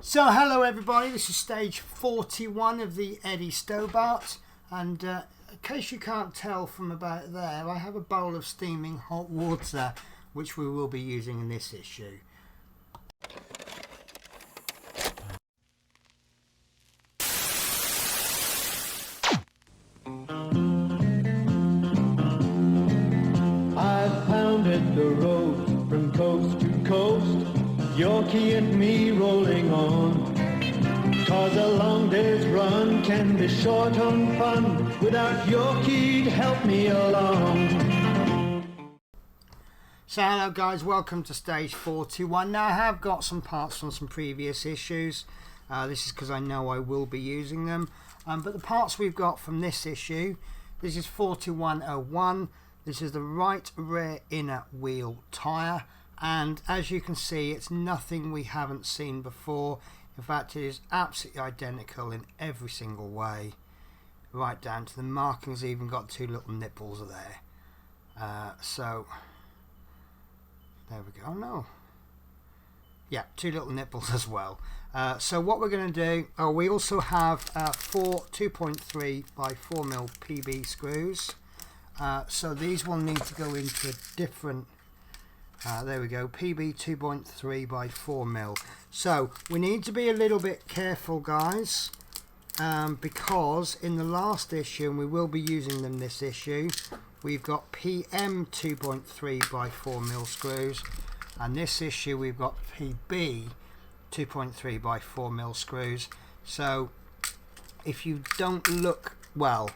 So hello everybody, this is stage 41 of the Eddie Stobart, and in case you can't tell from about there, I have a bowl of steaming hot water which we will be using in this issue. I've pounded the road from coast to coast, Yorkie and me rolling on. 'Cause a long day's run can be short on fun, without Yorkie to help me along. So hello guys, welcome to stage 41. Now I have got some parts from some previous issues. This is because I know I will be using them. But the parts we've got from this issue, this is 4101. This is the right rear inner wheel tyre. And as you can see, it's nothing we haven't seen before. In fact, it is absolutely identical in every single way, right down to the markings. Even got two little nipples there. So there we go. Oh no, yeah, two little nipples as well. So what we're going to do, we also have four 2.3 by 4mm PB screws. So these will need to go into a different, there we go, PB 2.3 by 4mm. So we need to be a little bit careful guys, because in the last issue, and we will be using them this issue, we've got PM 2.3 by 4mm screws, and this issue we've got PB 2.3 by 4mm screws. So if you don't look well,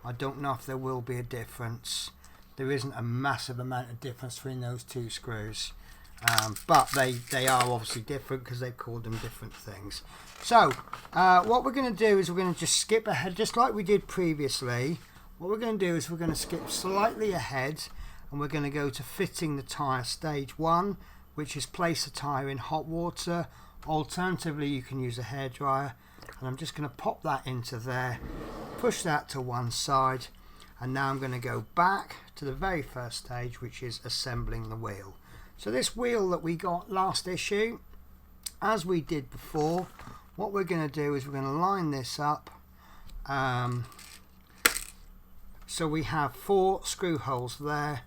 I don't know if there will be a difference. There isn't a massive amount of difference between those two screws, but they are obviously different because they've called them different things. So what we're going to do is we're going to just skip ahead, just like we did previously. What we're going to do is we're going to skip slightly ahead, and we're going to go to fitting the tyre stage 1, which is place the tyre in hot water. Alternatively, you can use a hairdryer, and I'm just going to pop that into there, push that to one side, and now I'm going to go back to the very first stage, which is assembling the wheel. So this wheel that we got last issue, as we did before, what we're going to do is we're going to line this up. So we have 4 screw holes there,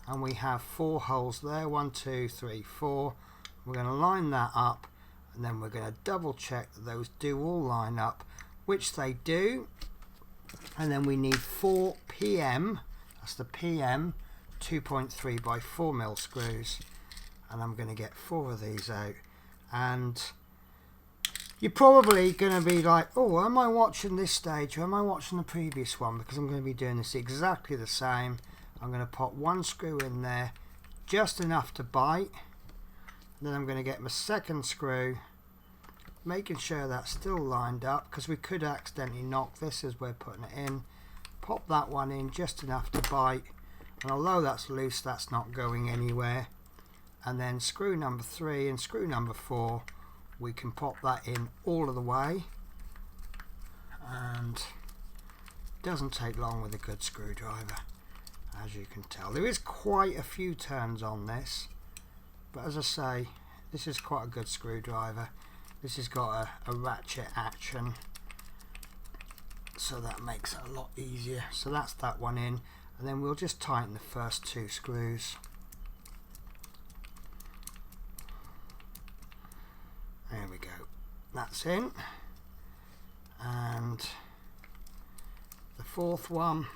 and we have 4 holes there, 1, 2, 3, 4. We're going to line that up, and then we're going to double check that those do all line up, which they do. And then we need 4 PM, that's the PM 2.3 by 4mm screws, and I'm going to get 4 of these out. And you're probably going to be like, oh, am I watching this stage or am I watching the previous one? Because I'm going to be doing this exactly the same. I'm going to pop 1 screw in there, just enough to bite. Then I'm going to get my second screw, making sure that's still lined up, because we could accidentally knock this as we're putting it in. Pop that one in just enough to bite, and although that's loose, that's not going anywhere. And then screw number 3 and screw number 4, we can pop that in all of the way, and it doesn't take long with a good screwdriver, as you can tell. There is quite a few turns on this, but as I say, this is quite a good screwdriver. This has got a ratchet action, so that makes it a lot easier. So that's that one in, and then we'll just tighten the first 2 screws. There we go, that's in. And the 4th one,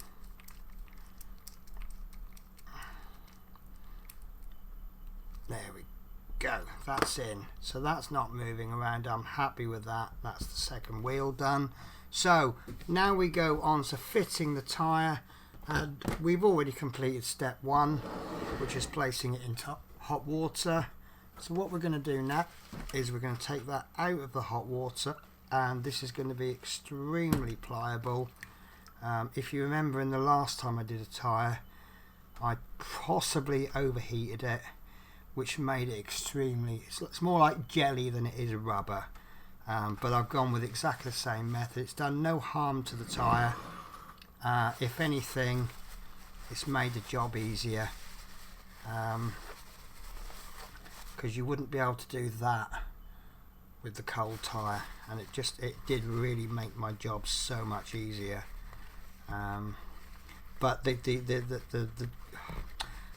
there we go, that's in. So that's not moving around. I'm happy with that. That's the second wheel done. So now we go on to fitting the tyre, and we've already completed step 1, which is placing it into hot water. So what we're going to do now is we're going to take that out of the hot water, and this is going to be extremely pliable. If you remember, in the last time I did a tyre, I possibly overheated it, which made it extremely, it's more like jelly than it is rubber. But I've gone with exactly the same method. It's done no harm to the tyre. If anything, it's made the job easier, because you wouldn't be able to do that with the cold tyre, and it did really make my job so much easier. But the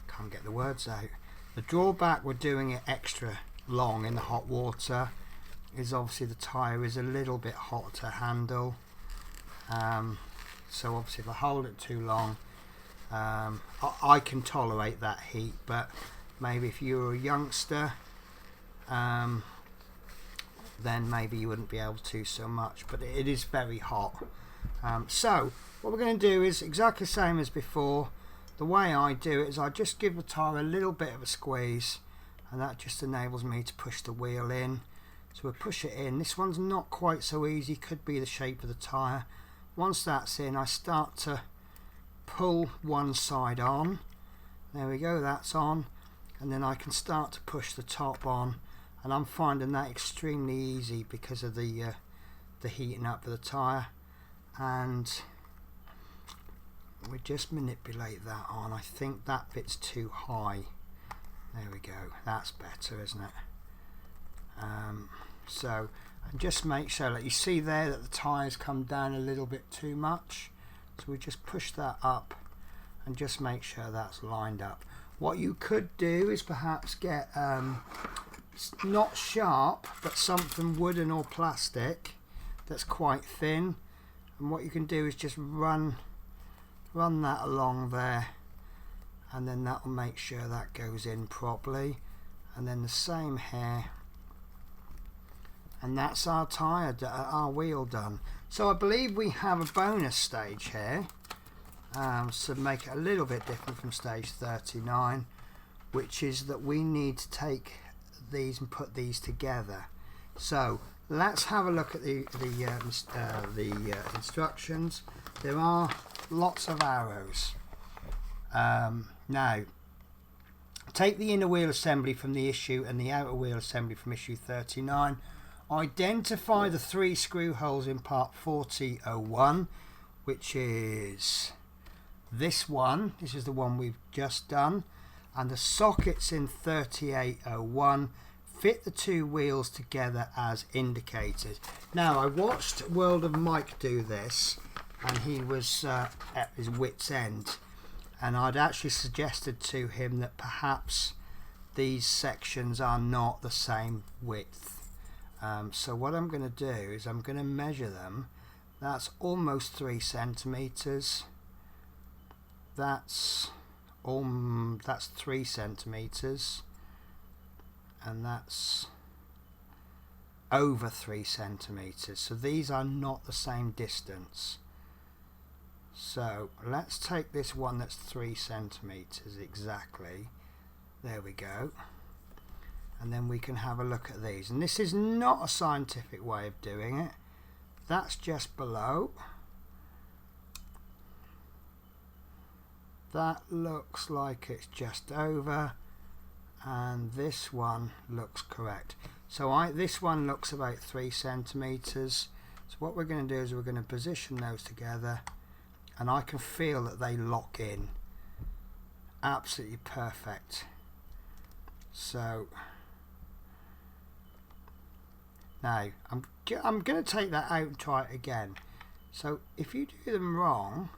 can't get the words out. The drawback with doing it extra long in the hot water is obviously the tyre is a little bit hot to handle. So obviously if I hold it too long, I can tolerate that heat, but maybe if you're a youngster, then maybe you wouldn't be able to so much, but it is very hot. So what we're going to do is exactly the same as before. The way I do it is I just give the tyre a little bit of a squeeze, and that just enables me to push the wheel in. So we'll push it in. This one's not quite so easy, could be the shape of the tyre. Once that's in, I start to pull one side on. There we go, that's on. And then I can start to push the top on, and I'm finding that extremely easy because of the heating up of the tyre. And we just manipulate that on. I think that bit's too high. There we go, that's better, isn't it? So and just make sure that you see there that the tyres come down a little bit too much, so we just push that up and just make sure that's lined up. What you could do is perhaps get not sharp, but something wooden or plastic that's quite thin, and what you can do is just run that along there, and then that will make sure that goes in properly. And then the same here, and that's our tyre, our wheel done. So I believe we have a bonus stage here, to make it a little bit different from stage 39, which is that we need to take these and put these together. So let's have a look at the instructions. There are lots of arrows. Now, take the inner wheel assembly from the issue and the outer wheel assembly from issue 39. Identify the 3 screw holes in part 4001, which is this one. This is the one we've just done, and the sockets in 3801. Fit the 2 wheels together as indicated. Now, I watched World of Mike do this, and he was at his wit's end, and I'd actually suggested to him that perhaps these sections are not the same width. So what I'm going to do is I'm going to measure them. That's almost 3 centimeters. That's 3 centimeters, and that's over 3 centimeters. So these are not the same distance. So let's take this one that's 3 centimeters exactly. There we go. And then we can have a look at these. And this is not a scientific way of doing it. That's just below. That looks like it's just over. And this one looks correct. So this one looks about 3 centimeters. So what we're going to do is we're going to position those together, and I can feel that they lock in absolutely perfect. So now I'm going to take that out and try it again. So if you do them wrong,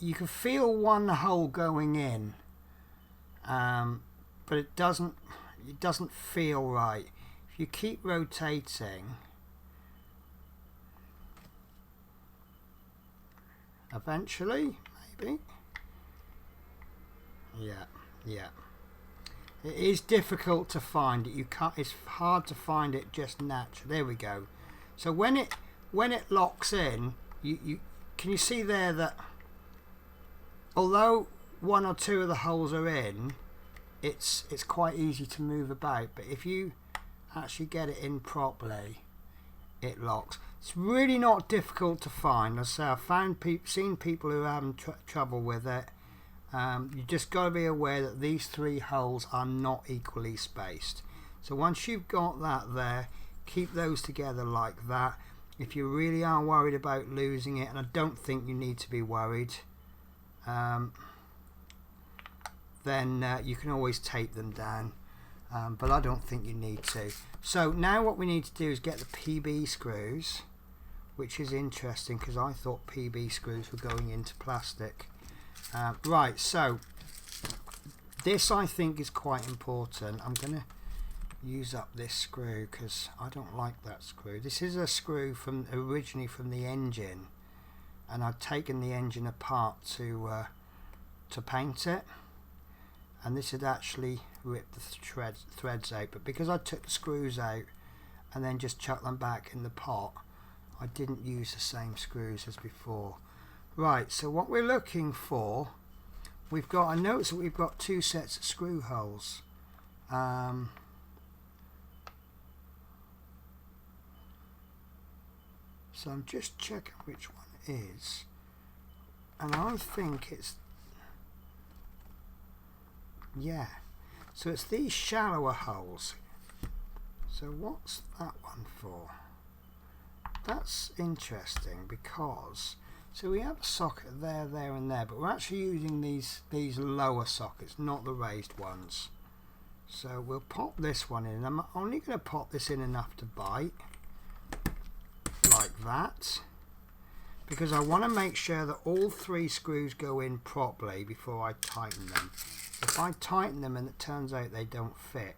you can feel one hole going in, but it doesn't feel right. If you keep rotating, eventually, maybe. Yeah. It is difficult to find it. You can't. It's hard to find it just naturally. There we go. So when it locks in, you can you see there that although 1 or 2 of the holes are in, it's quite easy to move about. But if you actually get it in properly, it locks. It's really not difficult to find. As I say, I've seen people who are having trouble with it. You just got to be aware that these 3 holes are not equally spaced. So once you've got that there, keep those together like that. If you really are worried about losing it, and I don't think you need to be worried, then you can always tape them down. but I don't think you need to. So now what we need to do is get the PB screws, which is interesting because I thought PB screws were going into plastic. Right, so this I think is quite important. I'm going to use up this screw because I don't like that screw. This is a screw from originally from the engine, and I've taken the engine apart to paint it, and this had actually ripped the threads out, but because I took the screws out and then just chucked them back in the pot, I didn't use the same screws as before. Right, so what we're looking for, we've got, I noticed that we've got 2 sets of screw holes. So I'm just checking which one it is, and I think it's, yeah, so it's these shallower holes. So what's that one for? That's interesting because, so we have a socket there, there and there, but we're actually using these lower sockets, not the raised ones. So we'll pop this one in. I'm only going to pop this in enough to bite, like that, because I want to make sure that all 3 screws go in properly before I tighten them. If I tighten them and it turns out they don't fit,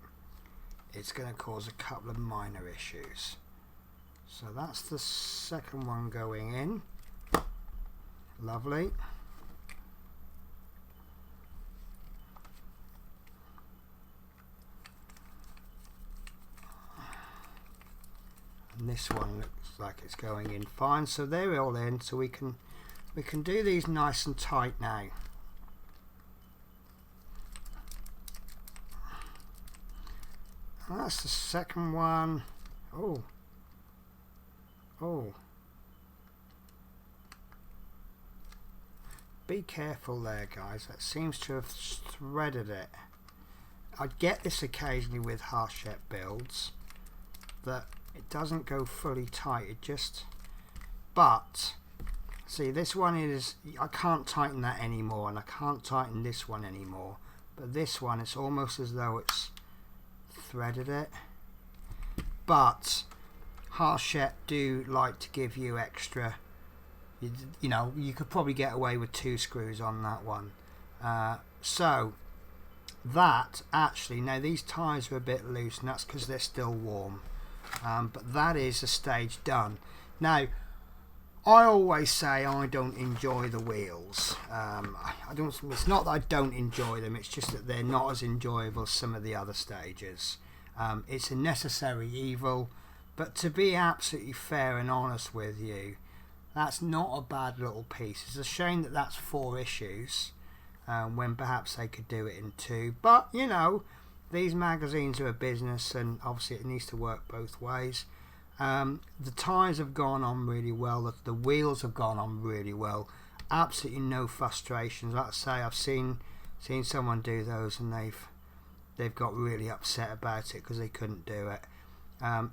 it's going to cause a couple of minor issues. So that's the second one going in. Lovely. And this one looks like it's going in fine. So they're all in, so we can do these nice and tight now. And that's the second one. Oh. Be careful there, guys. That seems to have threaded it. I get this occasionally with Harshep builds, that it doesn't go fully tight. It just, but see, this one is, I can't tighten that anymore, and I can't tighten this one anymore. But this one, it's almost as though it's threaded it. But Harshep do like to give you extra. You know, you could probably get away with 2 screws on that one. So that actually, now these tyres are a bit loose, and that's because they're still warm. But that is a stage done. Now, I always say I don't enjoy the wheels. I don't. It's not that I don't enjoy them. It's just that they're not as enjoyable as some of the other stages. It's a necessary evil. But to be absolutely fair and honest with you, that's not a bad little piece. It's a shame that that's 4 issues when perhaps they could do it in 2. But, you know, these magazines are a business, and obviously it needs to work both ways. The tyres have gone on really well. The wheels have gone on really well. Absolutely no frustrations. Like I say, I've seen someone do those, and they've got really upset about it because they couldn't do it.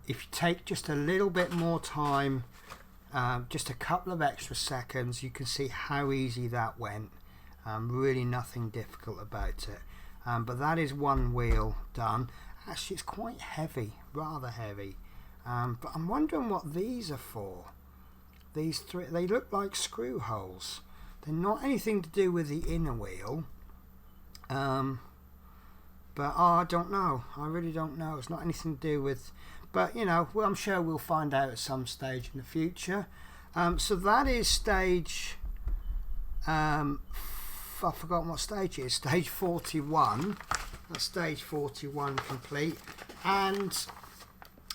If you take just a little bit more time, just a couple of extra seconds, you can see how easy that went. Really nothing difficult about it. But that is one wheel done. Actually, it's quite heavy, rather heavy. But I'm wondering what these are for. These 3, they look like screw holes. They're not anything to do with the inner wheel. But I don't know. I really don't know. It's not anything to do with. But you know, well, I'm sure we'll find out at some stage in the future. So that is stage. I've forgotten what stage it is. Stage 41. That's stage 41 complete. And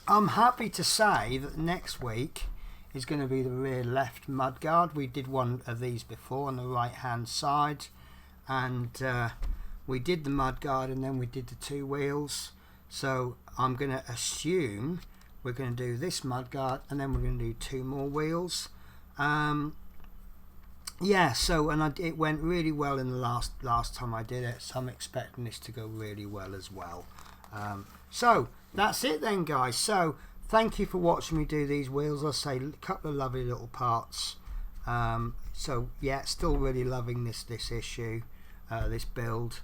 I'm happy to say that next week is going to be the rear left mudguard. We did one of these before on the right hand side, and we did the mudguard, and then we did the 2 wheels. So I'm going to assume we're going to do this mudguard, and then we're going to do 2 more wheels. Yeah, so it went really well in the last time I did it, so I'm expecting this to go really well as well. So that's it then, guys. So thank you for watching me do these wheels. I'll say a couple of lovely little parts. So yeah, still really loving this issue, this build.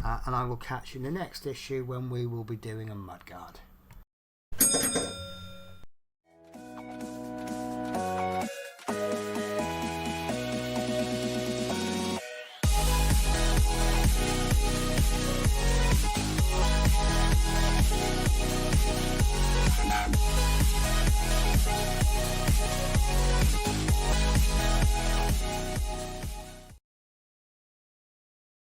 and I will catch you in the next issue when we will be doing a mudguard.